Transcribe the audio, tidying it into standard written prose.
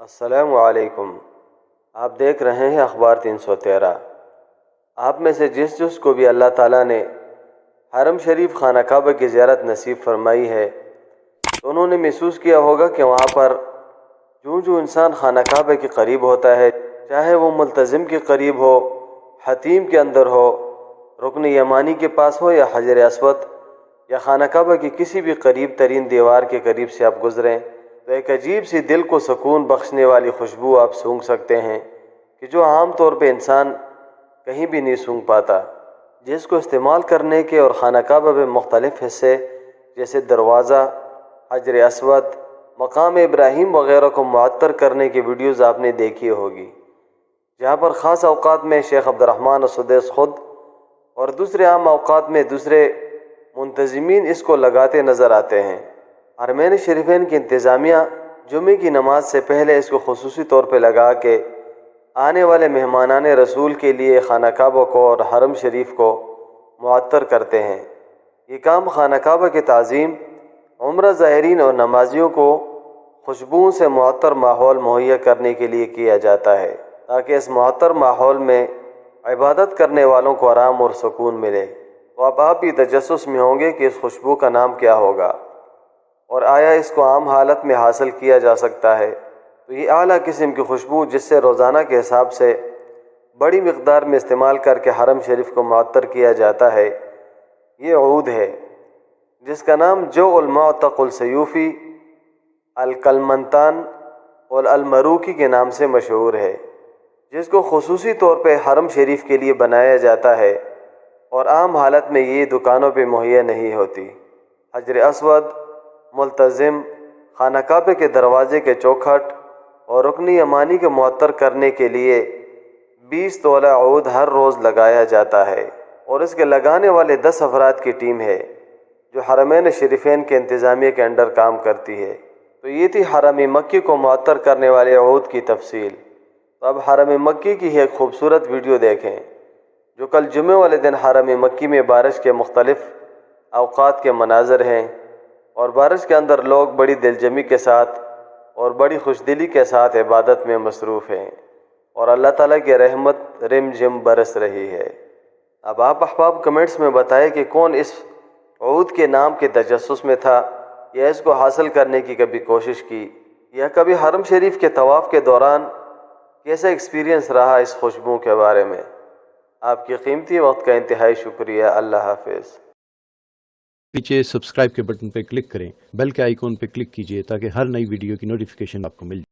अस्सलामु अलैकुम। आप देख रहे हैं अखबार 313। आप में से जिस को भी अल्लाह ताला ने हरम शरीफ खाना काबा की ज़ियारत नसीब फरमाई है तो उन्होंने महसूस किया होगा कि वहाँ पर जो इंसान खाना काबा के करीब होता है, चाहे वो मुल्तज़िम के करीब हो, हतीम के अंदर हो, रुकन यमानी के पास हो या हजर अस्वद या खाना काबा की किसी भी करीब तरीन दीवार के करीब से आप गुज़रें तो एक अजीब सी दिल को सुकून बख्शने वाली खुशबू आप सूंघ सकते हैं कि जो आम तौर पे इंसान कहीं भी नहीं सूंघ पाता, जिसको इस्तेमाल करने के और खाना काबा में मुख्तलिफ़ हिस्से जैसे दरवाज़ा, हजर अस्वद, मकाम इब्राहीम वगैरह को मुअत्तर करने की वीडियोज़ आपने देखी होगी, जहाँ पर ख़ास अवकात में शेख अब्दुर्रहमान सुदैस ख़ुद और दूसरे आम अवकात में दूसरे मुंतज़िमीन इसको लगाते नज़र आते हैं। हरमैन शरीफैन की इंतज़ामिया जुमे की नमाज से पहले इसको खुसूसी तौर पर लगा के आने वाले मेहमानान रसूल के लिए खाना काबा को और हरम शरीफ को मुअत्तर करते हैं। ये काम खाना काबा की ताज़ीम, उम्रा ज़ायरीन और नमाजियों को खुशबुओं से मुअत्तर माहौल मुहैया करने के लिए किया जाता है ताकि इस मुअत्तर माहौल में इबादत करने वालों को आराम और सुकून मिले। तो अब आप भी तजस्सुस में होंगे कि इस खुशबू का नाम क्या होगा और आया इसको आम हालत में हासिल किया जा सकता है। तो ये आला किस्म की खुशबू जिससे रोज़ाना के हिसाब से बड़ी मिक़दार में इस्तेमाल करके हरम शरीफ को मुअत्तर किया जाता है, ये ऊद है जिसका नाम जो उल-मुअतक़ुल सयूफ़ी, अल-कलमंतान और अल-मरूकी के नाम से मशहूर है, जिसको खुसूसी तौर पे हरम शरीफ के लिए बनाया जाता है और आम हालत में ये दुकानों पे मुहैया नहीं होती। हजर अस्वद, मुल्तज़िम, खाना काबे के दरवाज़े के चौखट और रुकन यमानी के मुअत्तर करने के लिए 20 तोला ऊद हर रोज़ लगाया जाता है और इसके लगाने वाले 10 अफराद की टीम है जो हरमैन शरीफैन के इंतज़ामिया के अंडर काम करती है। तो ये थी हरम मक्की को मुअत्तर करने वाले ऊद की तफसील। तो अब हरम मक्की की एक खूबसूरत वीडियो देखें जो कल जुमे वाले दिन हरम मक्की में बारिश के मुख्तलिफ़ अवकात के मनाज़र हैं और बारिश के अंदर लोग बड़ी दिलजमी के साथ और बड़ी खुशदिली के साथ इबादत में मसरूफ़ हैं और अल्लाह ताला की रहमत रिम झिम बरस रही है। अब आप अहबाब कमेंट्स में बताएं कि कौन इस ऊद के नाम के तजस्सुस में था या इसको हासिल करने की कभी कोशिश की या कभी हरम शरीफ के तवाफ़ के दौरान कैसा एक्सपीरियंस रहा इस खुशबू के बारे में। आपकी कीमती वक्त का इंतहाई शुक्रिया। अल्लाह हाफिज़। नीचे सब्सक्राइब के बटन पर क्लिक करें, बेल के आइकॉन पर क्लिक कीजिए ताकि हर नई वीडियो की नोटिफिकेशन आपको मिल जाए।